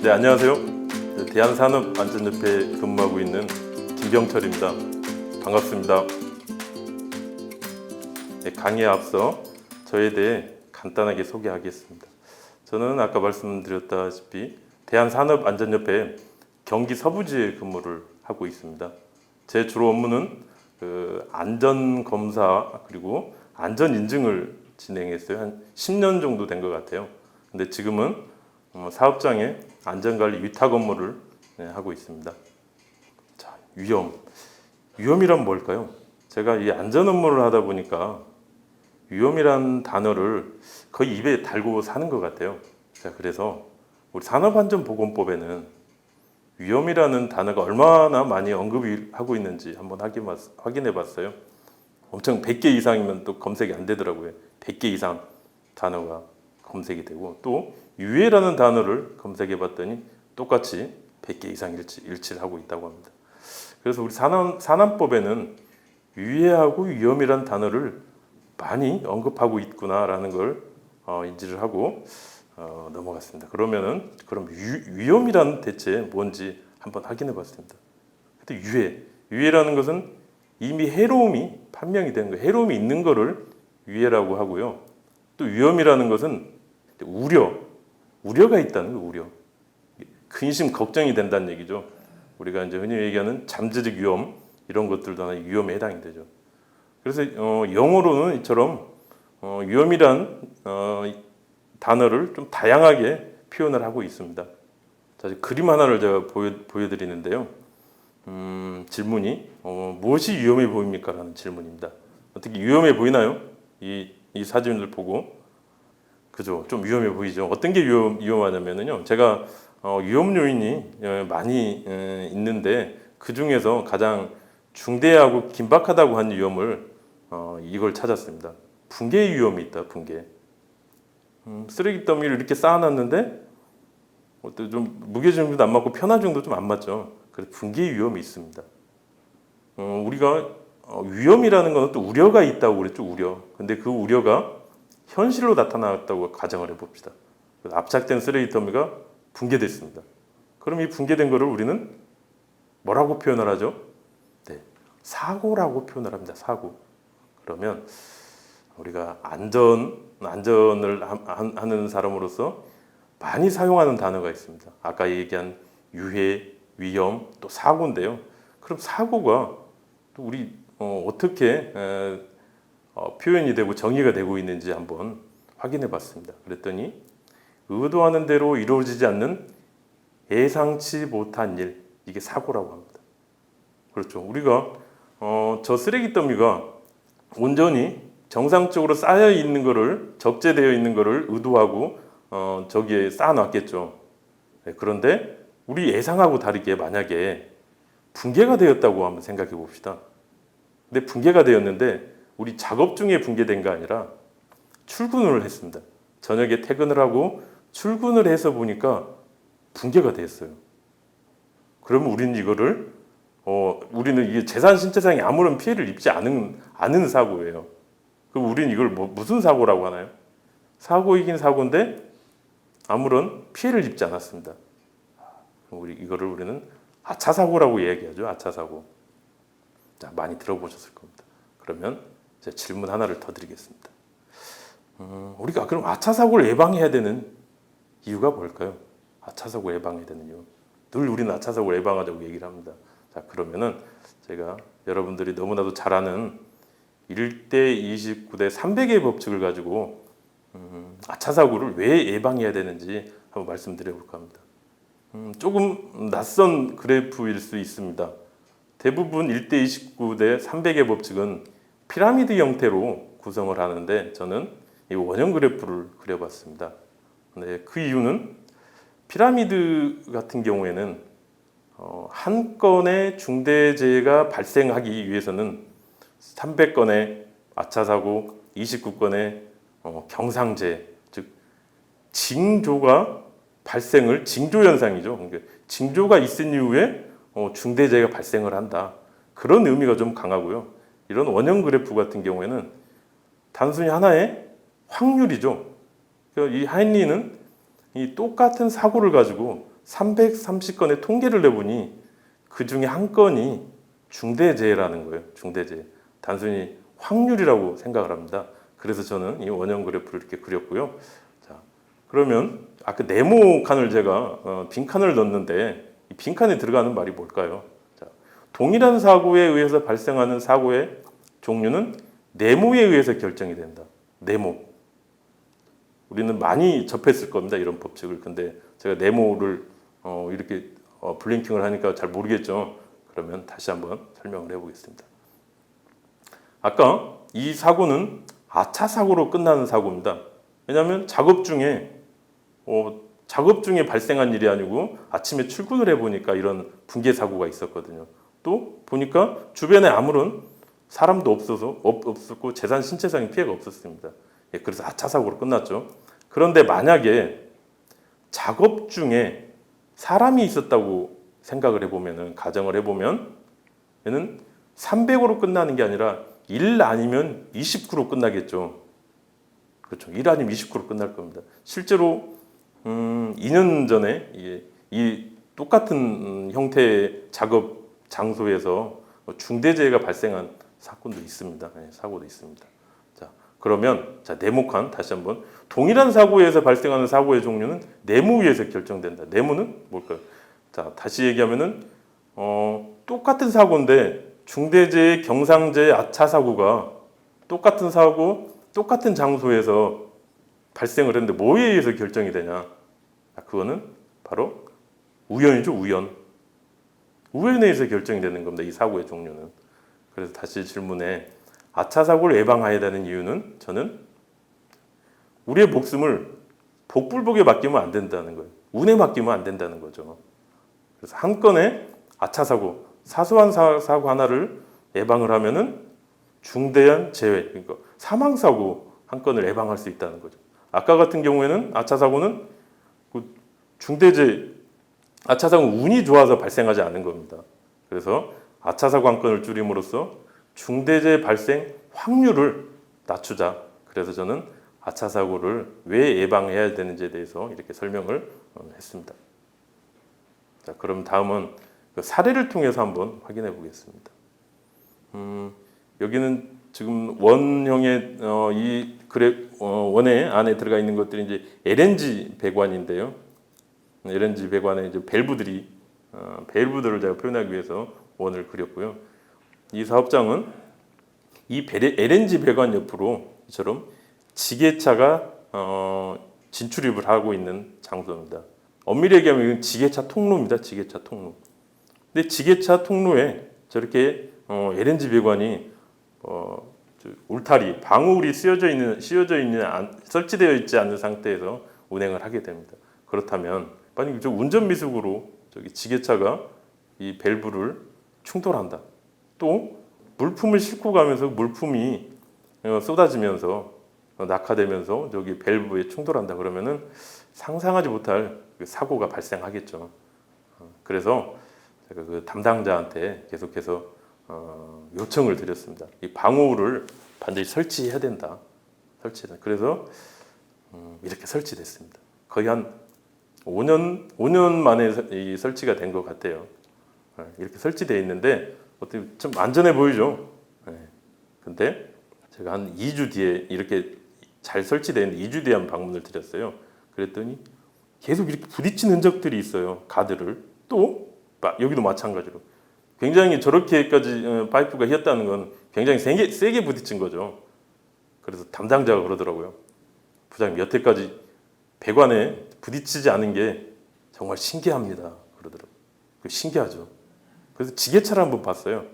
네, 안녕하세요. 대한산업안전협회에 근무하고 있는 김병철입니다. 반갑습니다. 네, 강의에 앞서 저에 대해 간단하게 소개하겠습니다. 저는 아까 말씀드렸다시피 대한산업안전협회 경기 서부지에 근무를 하고 있습니다. 제 주로 업무는 안전검사 그리고 안전인증을 진행했어요. 한 10년 정도 된 것 같아요. 근데 지금은 사업장에 안전관리 위탁 업무를 하고 있습니다. 자, 위험이란 뭘까요? 제가 이 안전 업무를 하다 보니까 위험이란 단어를 거의 입에 달고 사는 것 같아요. 자, 그래서 우리 산업안전보건법에는 위험이라는 단어가 얼마나 많이 언급이 하고 있는지 한번 확인해 봤어요. 엄청 100개 이상이면 또 검색이 안 되더라고요. 100개 이상 단어가 검색이 되고, 또 유해라는 단어를 검색해 봤더니 똑같이 100개 이상 일치를 하고 있다고 합니다. 그래서 우리 산안법에는 유해하고 위험이라는 단어를 많이 언급하고 있구나라는 걸 인지를 하고 넘어갔습니다. 그럼 위험이란 대체 뭔지 한번 확인해 봤습니다. 근데 유해라는 것은 이미 해로움이 판명이 된 거예요. 해로움이 있는 거를 유해라고 하고요. 또 위험이라는 것은 우려가 있다는 거예요. 우려. 근심, 걱정이 된다는 얘기죠. 우리가 이제 흔히 얘기하는 잠재적 위험, 이런 것들도 하나의 위험에 해당이 되죠. 그래서 영어로는 이처럼 위험이란 단어를 좀 다양하게 표현을 하고 있습니다. 자, 그림 하나를 제가 보여드리는데요. 질문이 무엇이 위험해 보입니까? 라는 질문입니다. 어떻게 위험해 보이나요? 이 사진을 보고. 그죠? 좀 위험해 보이죠? 어떤 게 위험하냐면요. 제가 위험 요인이 많이 있는데, 그 중에서 가장 중대하고 긴박하다고 한 위험을 이걸 찾았습니다. 붕괴 위험이 있다. 붕괴. 쓰레기 더미를 이렇게 쌓아놨는데 좀 무게중심도 안 맞고 편하중도 좀 안 맞죠. 그래서 붕괴 위험이 있습니다. 우리가 위험이라는 건 또 우려가 있다고 그랬죠. 우려. 근데 그 우려가 현실로 나타났다고 가정을 해봅시다. 압착된 쓰레기 더미가 붕괴됐습니다. 그럼 이 붕괴된 거를 우리는 뭐라고 표현을 하죠? 네, 사고라고 표현을 합니다. 사고. 그러면 우리가 안전을 하는 사람으로서 많이 사용하는 단어가 있습니다. 아까 얘기한 유해, 위험, 또 사고인데요. 그럼 사고가 또 우리 어떻게 표현이 되고 정의가 되고 있는지 한번 확인해 봤습니다. 그랬더니 의도하는 대로 이루어지지 않는 예상치 못한 일, 이게 사고라고 합니다. 그렇죠. 우리가 저 쓰레기 더미가 온전히 정상적으로 쌓여 있는 거를, 적재되어 있는 거를 의도하고 저기에 쌓아놨겠죠. 네, 그런데 우리 예상하고 다르게 만약에 붕괴가 되었다고 한번 생각해 봅시다. 근데 붕괴가 되었는데 우리 작업 중에 붕괴된 게 아니라 출근을 했습니다. 저녁에 퇴근을 하고 출근을 해서 보니까 붕괴가 됐어요. 그러면 우리는 우리는 이게 재산 신체상에 아무런 피해를 입지 않은 사고예요. 그럼 우리는 이걸 무슨 사고라고 하나요? 사고이긴 사고인데 아무런 피해를 입지 않았습니다. 우리는 아차 사고라고 이야기하죠. 아차 사고. 자, 많이 들어보셨을 겁니다. 그러면 제가 질문 하나를 더 드리겠습니다. 우리가 그럼 아차 사고를 예방해야 되는 이유가 뭘까요? 아차 사고 예방해야 되는 이유. 늘 우리는 아차 사고를 예방하자고 얘기를 합니다. 자, 그러면은 제가 여러분들이 너무나도 잘 아는 1대 29대 300의 법칙을 가지고 아차 사고를 왜 예방해야 되는지 한번 말씀드려 볼까 합니다. 조금 낯선 그래프일 수 있습니다. 대부분 1대 29대 300의 법칙은 피라미드 형태로 구성을 하는데, 저는 이 원형 그래프를 그려봤습니다. 네, 그 이유는 피라미드 같은 경우에는 한 건의 중대재해가 발생하기 위해서는 300건의 아차 사고, 29건의 경상재해, 즉 징조가 징조 현상이죠. 그러니까 징조가 있은 이후에 중대재해가 발생을 한다. 그런 의미가 좀 강하고요. 이런 원형 그래프 같은 경우에는 단순히 하나의 확률이죠. 그러니까 이 하인리는 이 똑같은 사고를 가지고 330건의 통계를 내보니 그 중에 한 건이 중대재해라는 거예요. 중대재해. 단순히 확률이라고 생각을 합니다. 그래서 저는 이 원형 그래프를 이렇게 그렸고요. 자, 그러면 아까 네모 칸을 제가 빈칸을 넣었는데 이 빈칸에 들어가는 말이 뭘까요? 자, 동일한 사고에 의해서 발생하는 사고의 종류는 네모에 의해서 결정이 된다. 네모. 우리는 많이 접했을 겁니다. 이런 법칙을. 근데 제가 네모를 이렇게 블링킹을 하니까 잘 모르겠죠. 그러면 다시 한번 설명을 해보겠습니다. 아까 이 사고는 아차 사고로 끝나는 사고입니다. 왜냐하면 작업 중에 발생한 일이 아니고 아침에 출근을 해보니까 이런 붕괴 사고가 있었거든요. 또 보니까 주변에 아무런 사람도 없었고 재산 신체상의 피해가 없었습니다. 예, 그래서 아차 사고로 끝났죠. 그런데 만약에 작업 중에 사람이 있었다고 생각을 해보면은 가정을 해보면 얘는 300으로 끝나는 게 아니라 1 아니면 29로 끝나겠죠. 그렇죠. 1 아니면 29로 끝날 겁니다. 실제로 2년 전에 이 똑같은 형태의 작업 장소에서 중대재해가 발생한 사건도 있습니다. 네, 사고도 있습니다. 자, 그러면 네모칸 다시 한번 동일한 사고에서 발생하는 사고의 종류는 네모 위에서 결정된다. 네모는 뭘까요? 자, 다시 얘기하면은 똑같은 사고인데 중대재해, 경상재해, 아차 사고가 똑같은 사고, 똑같은 장소에서 발생을 했는데 뭐에 의해서 결정이 되냐? 그거는 바로 우연이죠, 우연. 우연에 의해서 결정이 되는 겁니다. 이 사고의 종류는. 그래서 다시 질문에 아차 사고를 예방해야 되는 이유는 저는 우리의 목숨을 복불복에 맡기면 안 된다는 거예요. 운에 맡기면 안 된다는 거죠. 그래서 한 건의 아차 사고, 사소한 사고 하나를 예방을 하면은 중대한 재해, 그러니까 사망 사고 한 건을 예방할 수 있다는 거죠. 아까 같은 경우에는 아차 사고는 중대재해, 아차 사고는 운이 좋아서 발생하지 않은 겁니다. 그래서 아차 사고 한 건을 줄임으로써 중대재해 발생 확률을 낮추자. 그래서 저는 아차 사고를 왜 예방해야 되는지에 대해서 이렇게 설명을 했습니다. 자, 그럼 다음은 그 사례를 통해서 한번 확인해 보겠습니다. 여기는 지금 원형의 원의 안에 들어가 있는 것들이 이제 LNG 배관인데요. LNG 배관의 이제 밸브들을 제가 표현하기 위해서 원을 그렸고요. 이 사업장은 이 LNG 배관 옆으로 이처럼 지게차가 진출입을 하고 있는 장소입니다. 엄밀히 얘기하면 이건 지게차 통로입니다. 지게차 통로. 근데 지게차 통로에 저렇게 LNG 배관이 울타리, 방울이 설치되어 있지 않은 상태에서 운행을 하게 됩니다. 그렇다면 만약 운전 미숙으로 지게차가 이 밸브를 충돌한다. 또 물품을 싣고 가면서 물품이 쏟아지면서 낙하되면서 저기 밸브에 충돌한다 그러면은 상상하지 못할 사고가 발생하겠죠. 그래서 제가 그 담당자한테 계속해서 요청을 드렸습니다. 이 방호를 반드시 설치해야 된다. 그래서 이렇게 설치됐습니다. 거의 한 5년 만에 이 설치가 된 것 같아요. 이렇게 설치되어 있는데 어떻게 좀 안전해 보이죠? 근데 제가 한 2주 뒤에 이렇게 잘 설치되어 있는데 2주 뒤에 한 방문을 드렸어요. 그랬더니 계속 이렇게 부딪힌 흔적들이 있어요. 가드를. 또 여기도 마찬가지로. 굉장히 저렇게까지 파이프가 휘었다는 건 굉장히 세게 부딪힌 거죠. 그래서 담당자가 그러더라고요. 부장님, 여태까지 배관에 부딪히지 않은 게 정말 신기합니다. 그러더라고요. 신기하죠. 그래서 지게차를 한번 봤어요.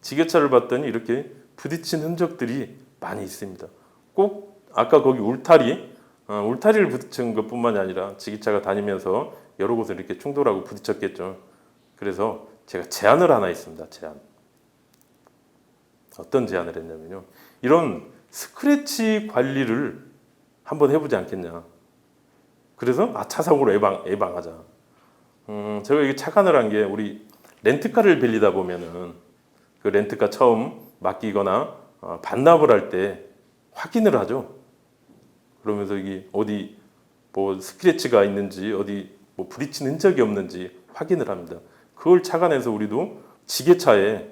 지게차를 봤더니 이렇게 부딪힌 흔적들이 많이 있습니다. 꼭 아까 거기 울타리를 부딪힌 것뿐만이 아니라 지게차가 다니면서 여러 곳을 이렇게 충돌하고 부딪혔겠죠. 그래서 제가 제안을 하나 했습니다. 제안. 어떤 제안을 했냐면요. 이런 스크래치 관리를 한번 해보지 않겠냐. 그래서 차 사고로 예방하자. 제가 이게 착안을 한 게 우리 렌트카를 빌리다 보면은 그 렌트카 처음 맡기거나 반납을 할 때 확인을 하죠. 그러면서 이게 어디 뭐 스크래치가 있는지 어디 뭐 부딪힌 흔적이 없는지 확인을 합니다. 그걸 착안해서 우리도 지게차에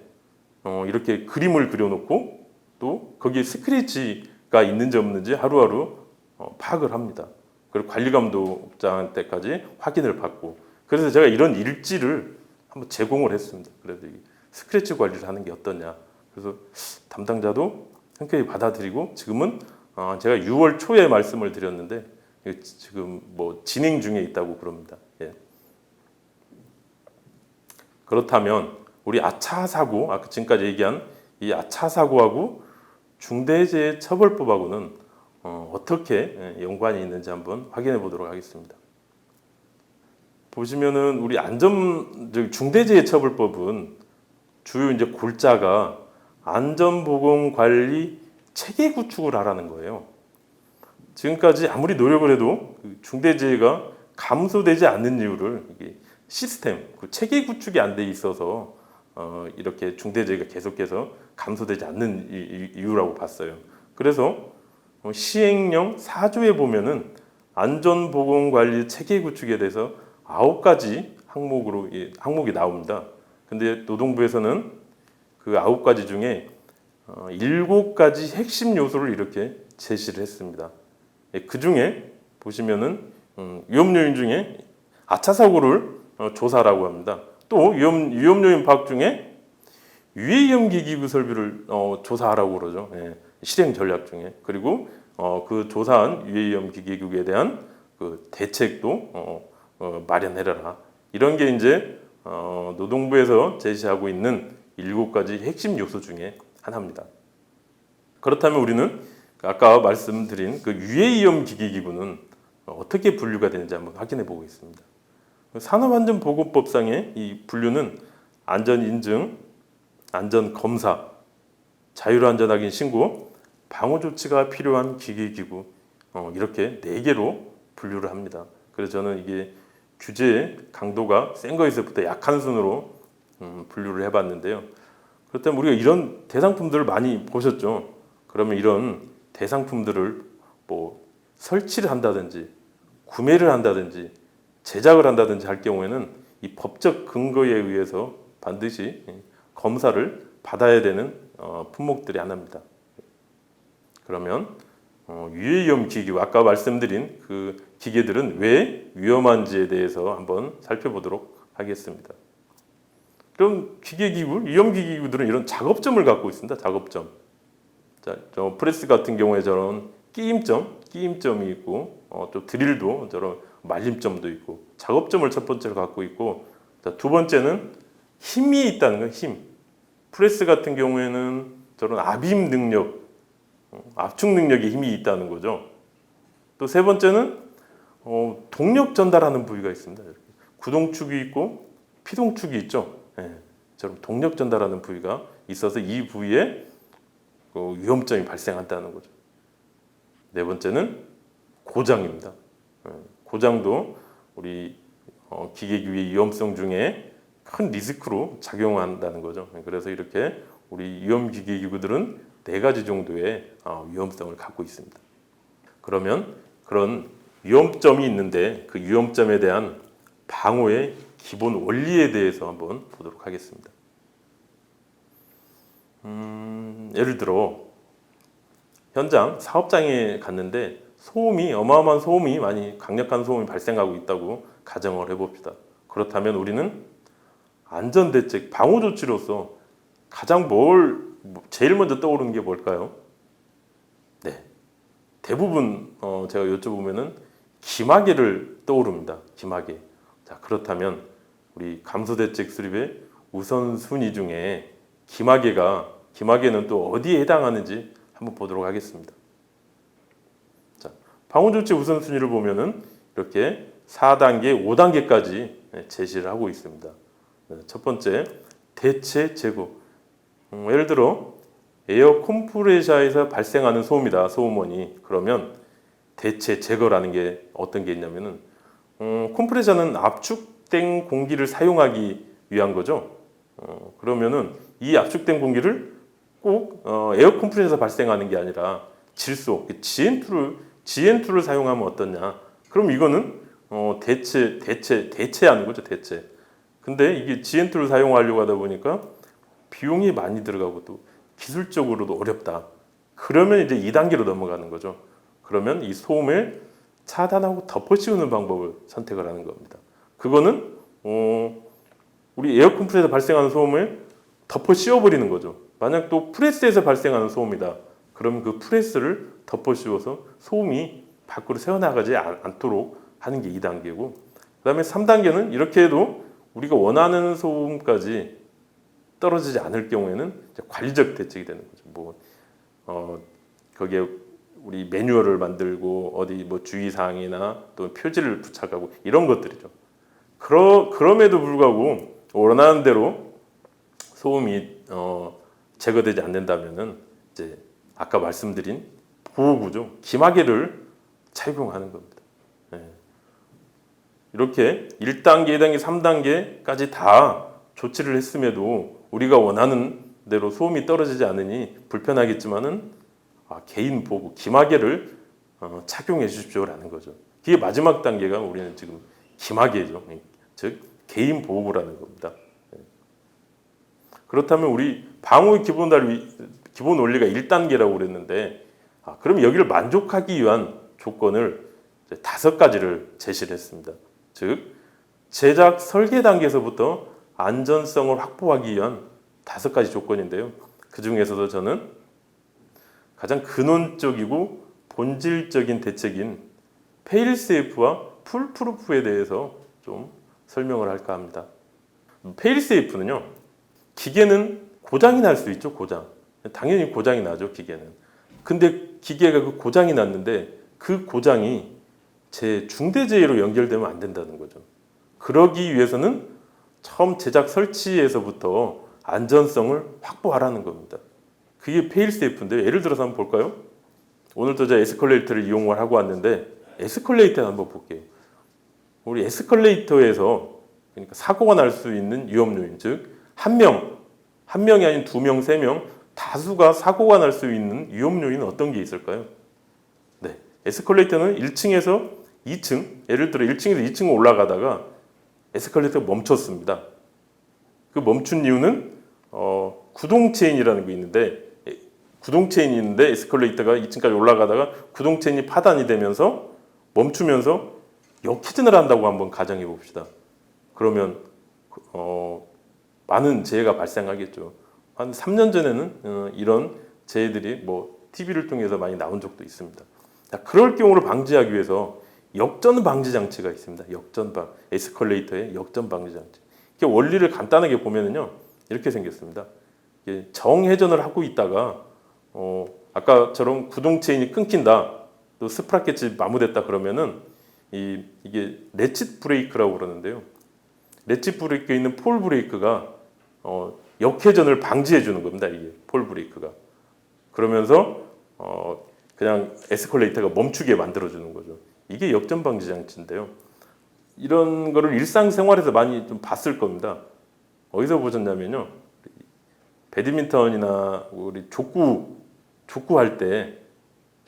이렇게 그림을 그려놓고 또 거기에 스크래치가 있는지 없는지 하루하루 파악을 합니다. 그리고 관리감독장한테까지 확인을 받고, 그래서 제가 이런 일지를 한번 제공을 했습니다. 그래서 이 스크래치 관리를 하는 게 어떠냐. 그래서 담당자도 흔쾌히 받아들이고, 지금은 제가 6월 초에 말씀을 드렸는데 지금 뭐 진행 중에 있다고 그럽니다. 예. 그렇다면 우리 아차 사고, 아까 지금까지 얘기한 이 아차 사고하고 중대재해처벌법하고는 어떻게 연관이 있는지 한번 확인해 보도록 하겠습니다. 보시면은 우리 중대재해처벌법은 주요 이제 골자가 안전보건관리 체계 구축을 하라는 거예요. 지금까지 아무리 노력을 해도 중대재해가 감소되지 않는 이유를 이게 시스템, 그 체계 구축이 안 돼 있어서 이렇게 중대재해가 계속해서 감소되지 않는 이유라고 봤어요. 그래서 시행령 4조에 보면은 안전보건관리 체계 구축에 대해서 9가지 항목이 나옵니다. 근데 노동부에서는 그 9가지 중에 7가지 핵심 요소를 이렇게 제시를 했습니다. 그 중에 보시면은 위험 요인 중에 아차 사고를 조사라고 합니다. 또 위험 요인 파악 중에 유해위험 기기구 설비를 조사하라고 그러죠. 예, 실행 전략 중에. 그리고 그 조사한 유해위험 기기구에 대한 그 대책도 마련해라. 이런 게 이제 노동부에서 제시하고 있는 7가지 핵심 요소 중에 하나입니다. 그렇다면 우리는 아까 말씀드린 그 유해위험 기기기구는 어떻게 분류가 되는지 한번 확인해 보겠습니다. 산업안전보건법상의 이 분류는 안전인증, 안전검사, 자율안전확인 신고, 방호조치가 필요한 기기기구, 이렇게 4개로 분류를 합니다. 그래서 저는 이게 규제의 강도가 센 거에서부터 약한 순으로 분류를 해봤는데요. 그렇다면 우리가 이런 대상품들을 많이 보셨죠. 그러면 이런 대상품들을 뭐 설치를 한다든지 구매를 한다든지 제작을 한다든지 할 경우에는 이 법적 근거에 의해서 반드시 검사를 받아야 되는 품목들이 하나입니다. 그러면 유해위험 기기구, 아까 말씀드린 그 기계들은 왜 위험한지에 대해서 한번 살펴보도록 하겠습니다. 그럼 위험기기구들은 이런 작업점을 갖고 있습니다. 작업점. 자, 저 프레스 같은 경우에 저런 끼임점이 있고, 또 드릴도 저런 말림점도 있고, 작업점을 첫 번째로 갖고 있고, 자, 두 번째는 힘이 있다는 거예요. 힘. 프레스 같은 경우에는 저런 압입 능력, 압축 능력에 힘이 있다는 거죠. 또 세 번째는 동력 전달하는 부위가 있습니다. 이렇게. 구동축이 있고 피동축이 있죠. 예, 저런 동력 전달하는 부위가 있어서 이 부위에 위험점이 발생한다는 거죠. 네 번째는 고장입니다. 예, 고장도 우리 기계기의 위험성 중에 큰 리스크로 작용한다는 거죠. 그래서 이렇게 우리 위험기계기구들은 4가지 정도의 위험성을 갖고 있습니다. 그러면 그런 위험점이 있는데 그 위험점에 대한 방호의 기본 원리에 대해서 한번 보도록 하겠습니다. 예를 들어 현장 사업장에 갔는데 어마어마한 소음이 많이 강력한 소음이 발생하고 있다고 가정을 해봅시다. 그렇다면 우리는 안전대책, 방호조치로서 가장 제일 먼저 떠오르는 게 뭘까요? 네, 대부분 제가 여쭤보면은 기마개를 떠오릅니다. 기마개. 자, 그렇다면 우리 감소대책 수립의 우선순위 중에 기마개는 또 어디에 해당하는지 한번 보도록 하겠습니다. 자, 방호조치 우선순위를 보면은 이렇게 4단계, 5단계까지 제시를 하고 있습니다. 첫 번째, 대체 제거. 예를 들어 에어 컴프레셔에서 발생하는 소음이다, 소음원이. 그러면 대체 제거라는 게 어떤 게 있냐면은 컴프레셔는 압축된 공기를 사용하기 위한 거죠. 그러면은 이 압축된 공기를 꼭 에어 컴프레셔에서 발생하는 게 아니라 질소, GN2를 사용하면 어떠냐? 그럼 이거는 대체하는 거죠, 대체. 근데 이게 GN2를 사용하려고 하다 보니까 비용이 많이 들어가고 또 기술적으로도 어렵다. 그러면 이제 2단계로 넘어가는 거죠. 그러면 이 소음을 차단하고 덮어 씌우는 방법을 선택을 하는 겁니다. 그거는 우리 에어 컴프레서에서 발생하는 소음을 덮어 씌워버리는 거죠. 만약 또 프레스에서 발생하는 소음이다. 그럼 그 프레스를 덮어 씌워서 소음이 밖으로 새어나가지 않도록 하는 게 2단계고, 그 다음에 3단계는 이렇게 해도 우리가 원하는 소음까지 떨어지지 않을 경우에는 이제 관리적 대책이 되는 거죠. 거기에 우리 매뉴얼을 만들고 어디 뭐 주의사항이나 또 표지를 부착하고 이런 것들이죠. 그럼에도 불구하고 원하는 대로 소음이 제거되지 않는다면은 이제 아까 말씀드린 보호구조 기마개를 착용하는 겁니다. 네. 이렇게 1단계, 2단계, 3단계까지 다 조치를 했음에도 우리가 원하는 대로 소음이 떨어지지 않으니 불편하겠지만은 개인 보호구 기마개를 착용해 주십시오라는 거죠. 그게 마지막 단계가 우리는 지금 기마개죠. 즉 개인 보호구라는 겁니다. 그렇다면 우리 방호의 기본 원리가 1단계라고 그랬는데 그럼 여기를 만족하기 위한 조건을 5가지를 제시를 했습니다. 즉 제작 설계 단계에서부터 안전성을 확보하기 위한 5가지 조건인데요. 그 중에서도 저는 가장 근원적이고 본질적인 대책인 페일세이프와 풀프루프에 대해서 좀 설명을 할까 합니다. 페일세이프는요, 기계는 고장이 날 수 있죠. 고장. 당연히 고장이 나죠, 기계는. 근데 기계가 그 고장이 났는데 그 고장이 중대재해로 연결되면 안 된다는 거죠. 그러기 위해서는 처음 제작 설치에서부터 안전성을 확보하라는 겁니다. 그게 페일세이프인데 예를 들어서 한번 볼까요? 오늘도 제가 에스컬레이터를 이용을 하고 왔는데 에스컬레이터 한번 볼게요. 우리 에스컬레이터에서 그러니까 사고가 날 수 있는 위험 요인, 즉 한 명이 아닌 2명, 3명 다수가 사고가 날 수 있는 위험 요인은 어떤 게 있을까요? 네, 에스컬레이터는 1층에서 2층, 예를 들어 1층에서 2층 올라가다가 에스컬레이터가 멈췄습니다. 그 멈춘 이유는 구동 체인이라는 게 있는데 구동 체인이 있는데 에스컬레이터가 2층까지 올라가다가 구동 체인이 파단이 되면서 멈추면서 역회전을 한다고 한번 가정해 봅시다. 그러면 많은 재해가 발생하겠죠. 한 3년 전에는 이런 재해들이 TV를 통해서 많이 나온 적도 있습니다. 자, 그럴 경우를 방지하기 위해서 역전 방지 장치가 있습니다. 에스컬레이터의 역전 방지 장치. 원리를 간단하게 보면은요, 이렇게 생겼습니다. 정회전을 하고 있다가 아까처럼 구동 체인이 끊긴다, 또 스프라켓이 마모됐다 그러면은 이게 레칫 브레이크라고 그러는데요. 레칫 브레이크에 있는 폴 브레이크가 역회전을 방지해 주는 겁니다. 이게 폴 브레이크가. 그러면서 그냥 에스컬레이터가 멈추게 만들어 주는 거죠. 이게 역전 방지 장치인데요. 이런 거를 일상생활에서 많이 좀 봤을 겁니다. 어디서 보셨냐면요, 배드민턴이나 우리 족구 할 때,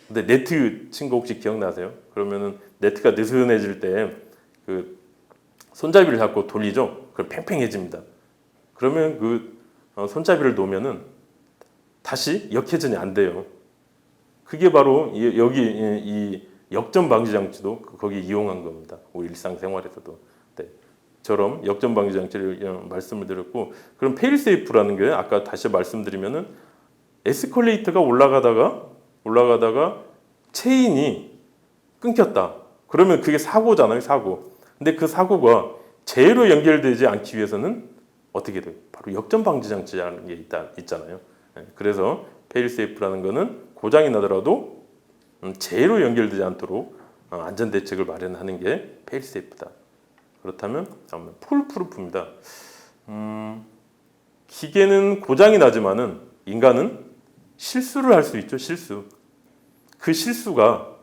근데 네트 친 거 혹시 기억나세요? 그러면은 네트가 느슨해질 때 그 손잡이를 잡고 돌리죠. 그럼 팽팽해집니다. 그러면 그 손잡이를 놓으면은 다시 역회전이 안 돼요. 그게 바로 여기 이 역전 방지 장치도 거기 이용한 겁니다. 우리 일상생활에서도. 네. 저럼 역전 방지 장치를 말씀을 드렸고, 그럼 페일세이프라는 게 아까 다시 말씀드리면은 에스컬레이터가 올라가다가 체인이 끊겼다. 그러면 그게 사고잖아요, 사고. 근데 그 사고가 재해로 연결되지 않기 위해서는 어떻게 돼요? 바로 역전 방지 장치라는 게 있잖아요. 네. 그래서 페일세이프라는 거는 고장이 나더라도 재해로 연결되지 않도록 안전 대책을 마련하는 게 페일세이프다. 그렇다면 풀프루프입니다. 기계는 고장이 나지만은 인간은 실수를 할 수 있죠. 실수. 그 실수가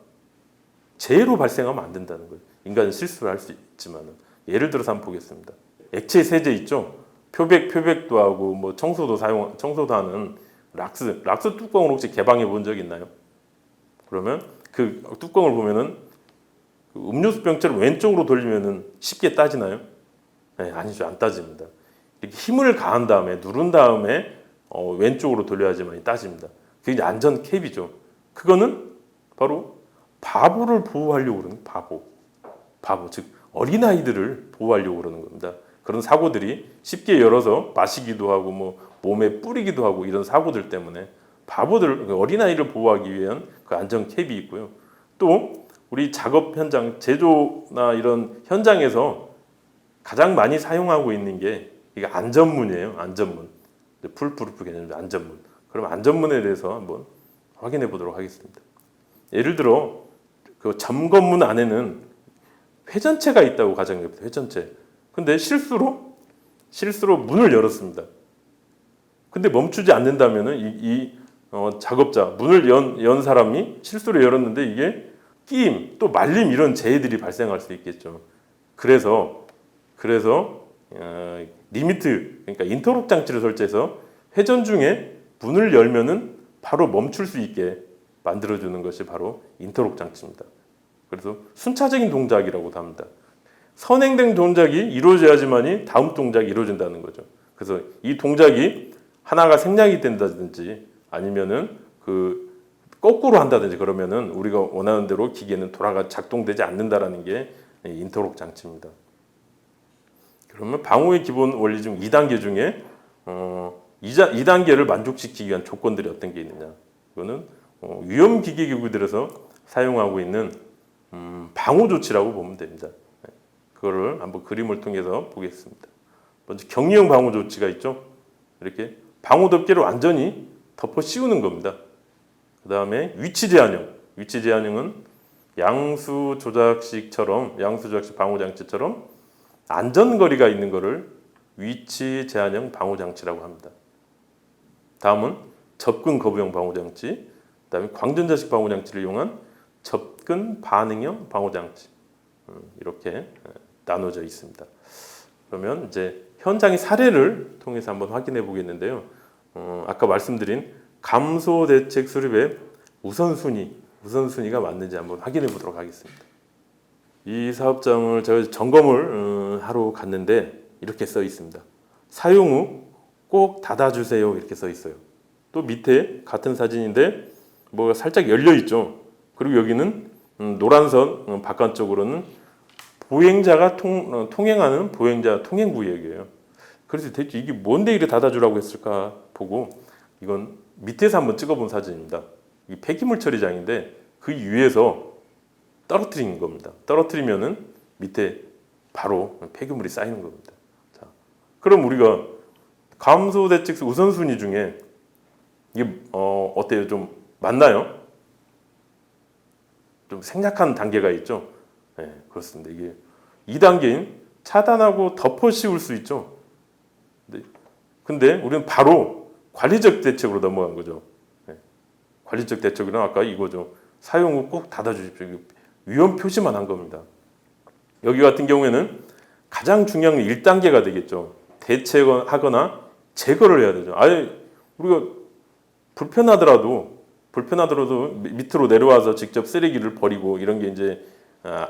재해로 발생하면 안 된다는 거예요. 인간은 실수를 할 수 있지만은, 예를 들어서 한번 보겠습니다. 액체 세제 있죠. 표백도 하고 청소도 하는 락스 뚜껑을 혹시 개방해 본 적 있나요? 그러면 그 뚜껑을 보면은 그 음료수 병째를 왼쪽으로 돌리면은 쉽게 따지나요? 네, 아니죠. 안 따집니다. 이렇게 힘을 가한 다음에 누른 다음에 왼쪽으로 돌려야지만 따집니다. 그게 이제 안전 캡이죠. 그거는 바로 바보를 보호하려고 그러는 바보 즉 어린아이들을 보호하려고 그러는 겁니다. 그런 사고들이 쉽게 열어서 마시기도 하고 뭐 몸에 뿌리기도 하고 이런 사고들 때문에 바보들 어린아이를 보호하기 위한 그 안전 캡이 있고요. 또 우리 작업 현장 제조나 이런 현장에서 가장 많이 사용하고 있는 게 이게 안전문이에요. 안전문. 풀프루프 개념 안전문. 그럼 안전문에 대해서 한번 확인해 보도록 하겠습니다. 예를 들어 그 점검문 안에는 회전체가 있다고 가정해봅니다. 회전체. 근데 실수로 문을 열었습니다. 근데 멈추지 않는다면은 작업자 문을 연 사람이 실수로 열었는데 이게 끼임 또 말림 이런 재해들이 발생할 수 있겠죠. 그래서 리미트 그러니까 인터롭 장치를 설치해서 회전 중에 문을 열면은 바로 멈출 수 있게 만들어주는 것이 바로 인터롭 장치입니다. 그래서 순차적인 동작이라고도 합니다. 선행된 동작이 이루어져야지만이 다음 동작이 이루어진다는 거죠. 그래서 이 동작이 하나가 생략이 된다든지 아니면은 그 거꾸로 한다든지 그러면은 우리가 원하는 대로 기계는 작동되지 않는다라는 게 인터롭 장치입니다. 그러면 방호의 기본 원리 중 2단계 중에 2단계를 만족시키기 위한 조건들이 어떤 게 있느냐? 이거는 위험 기계 기구들에서 사용하고 있는 방호 조치라고 보면 됩니다. 그거를 한번 그림을 통해서 보겠습니다. 먼저 경리형 방호 조치가 있죠. 이렇게 방호 덮개를 완전히 덮어 씌우는 겁니다. 그 다음에 위치 제한형. 위치 제한형은 양수 조작식 방호 장치처럼 안전거리가 있는 것을 위치 제한형 방호 장치라고 합니다. 다음은 접근 거부형 방호 장치. 그다음에 광전자식 방호 장치를 이용한 접근 반응형 방호 장치. 이렇게 나눠져 있습니다. 그러면 이제 현장의 사례를 통해서 한번 확인해 보겠는데요. 아까 말씀드린 감소 대책 수립의 우선순위가 맞는지 한번 확인해 보도록 하겠습니다. 이 사업장을 제가 점검을 하러 갔는데 이렇게 써 있습니다. 사용 후 꼭 닫아주세요 이렇게 써 있어요. 또 밑에 같은 사진인데 뭐가 살짝 열려 있죠. 그리고 여기는 노란선 바깥쪽으로는 보행자가 통행하는 보행자 통행 구역이에요. 그래서 대체 이게 뭔데 이렇게 닫아주라고 했을까 보고 이건 밑에서 한번 찍어본 사진입니다. 이 폐기물 처리장인데 그 위에서 떨어뜨린 겁니다. 떨어뜨리면은 밑에 바로 폐기물이 쌓이는 겁니다. 자, 그럼 우리가 감소 대책 우선순위 중에 이게 어때요? 좀 맞나요? 좀 생략한 단계가 있죠. 네, 그렇습니다. 이게 2단계인 차단하고 덮어 씌울 수 있죠. 근데 우리는 바로 관리적 대책으로 넘어간 거죠. 네, 관리적 대책이란 아까 이거죠. 사용 후 꼭 닫아주십시오. 위험 표시만 한 겁니다. 여기 같은 경우에는 가장 중요한 건 1단계가 되겠죠. 대체하거나 제거를 해야 되죠. 아예 우리가 불편하더라도 밑으로 내려와서 직접 쓰레기를 버리고 이런 게 이제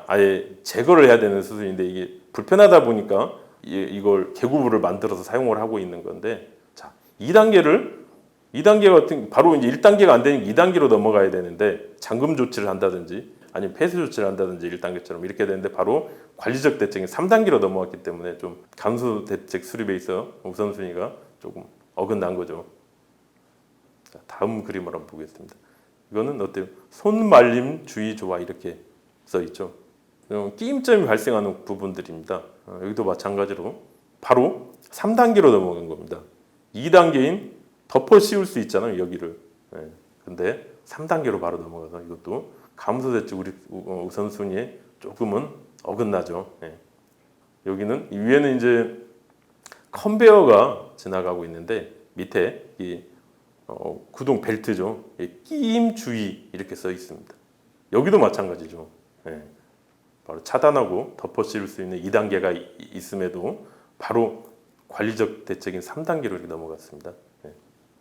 아예 제거를 해야 되는 수준인데 이게 불편하다 보니까 이걸 개구부를 만들어서 사용을 하고 있는 건데 자, 2단계 같은 바로 이제 1단계가 안 되니까 2단계로 넘어가야 되는데 잠금 조치를 한다든지 아니면 폐쇄 조치를 한다든지 1단계처럼 이렇게 되는데 바로 관리적 대책이 3단계로 넘어갔기 때문에 좀 감소 대책 수립에 있어 우선순위가 조금 어긋난 거죠. 자, 다음 그림을 한번 보겠습니다. 이거는 어때요? 손말림 주의 조화 이렇게 써 있죠. 끼임점이 발생하는 부분들입니다. 여기도 마찬가지로 바로 3단계로 넘어간 겁니다. 2단계인 덮어 씌울 수 있잖아요, 여기를. 네. 근데 3단계로 바로 넘어가서 이것도 감소대책 우선순위에 조금은 어긋나죠. 네. 여기는 위에는 이제 컨베어가 지나가고 있는데 밑에 이 구동 벨트죠. 끼임 주의 이렇게 써 있습니다. 여기도 마찬가지죠. 네. 바로 차단하고 덮어 씌울 수 있는 2단계가 있음에도 바로 관리적 대책인 3단계로 이렇게 넘어갔습니다. 네.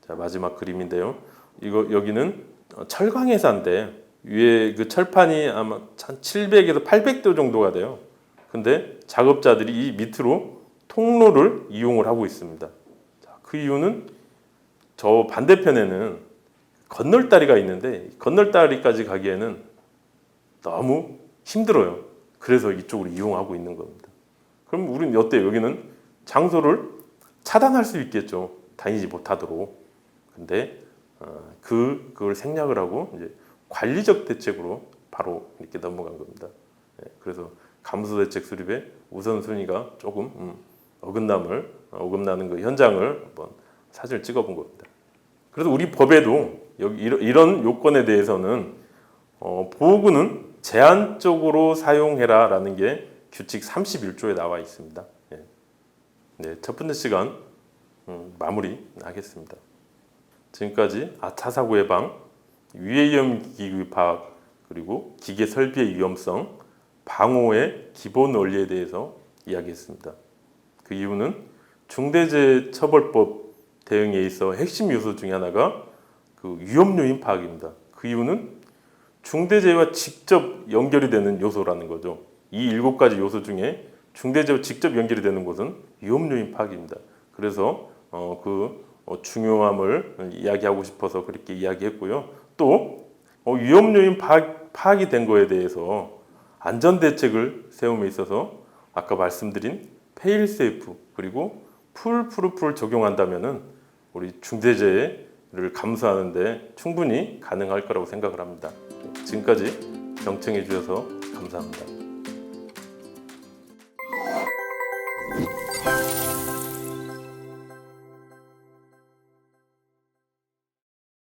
자, 마지막 그림인데요. 여기는 철강회사인데 위에 그 철판이 아마 한 700에서 800도 정도가 돼요. 근데 작업자들이 이 밑으로 통로를 이용을 하고 있습니다. 자, 그 이유는 저 반대편에는 건널다리가 있는데 건널다리까지 가기에는 너무 힘들어요. 그래서 이쪽으로 이용하고 있는 겁니다. 그럼 우리는 어때요? 여기는 장소를 차단할 수 있겠죠. 다니지 못하도록. 근데 그걸 생략을 하고 이제 관리적 대책으로 바로 이렇게 넘어간 겁니다. 그래서 감소 대책 수립의 우선순위가 조금 어긋나는 그 현장을 한번 사진을 찍어본 겁니다. 그래서 우리 법에도 여기 이런 요건에 대해서는 보호구는 제한적으로 사용해라라는 게 규칙 31조에 나와 있습니다. 네, 첫 번째 시간 마무리하겠습니다. 지금까지 아차 사고 예방, 유해위험 기기 파악, 그리고 기계 설비의 위험성, 방호의 기본 원리에 대해서 이야기했습니다. 그 이유는 중대재해처벌법 대응에 있어 핵심 요소 중에 하나가 그 위험 요인 파악입니다. 그 이유는 중대재해와 직접 연결이 되는 요소라는 거죠. 이 7가지 요소 중에 중대재해와 직접 연결이 되는 것은 위험 요인 파악입니다. 그래서 중요함을 이야기하고 싶어서 그렇게 이야기했고요. 또 위험 요인 파악이 된 거에 대해서 안전 대책을 세움에 있어서 아까 말씀드린 페일 세이프 그리고 풀프루프를 적용한다면은 우리 중대재해를 감수하는데 충분히 가능할 거라고 생각을 합니다. 지금까지 경청해 주셔서 감사합니다.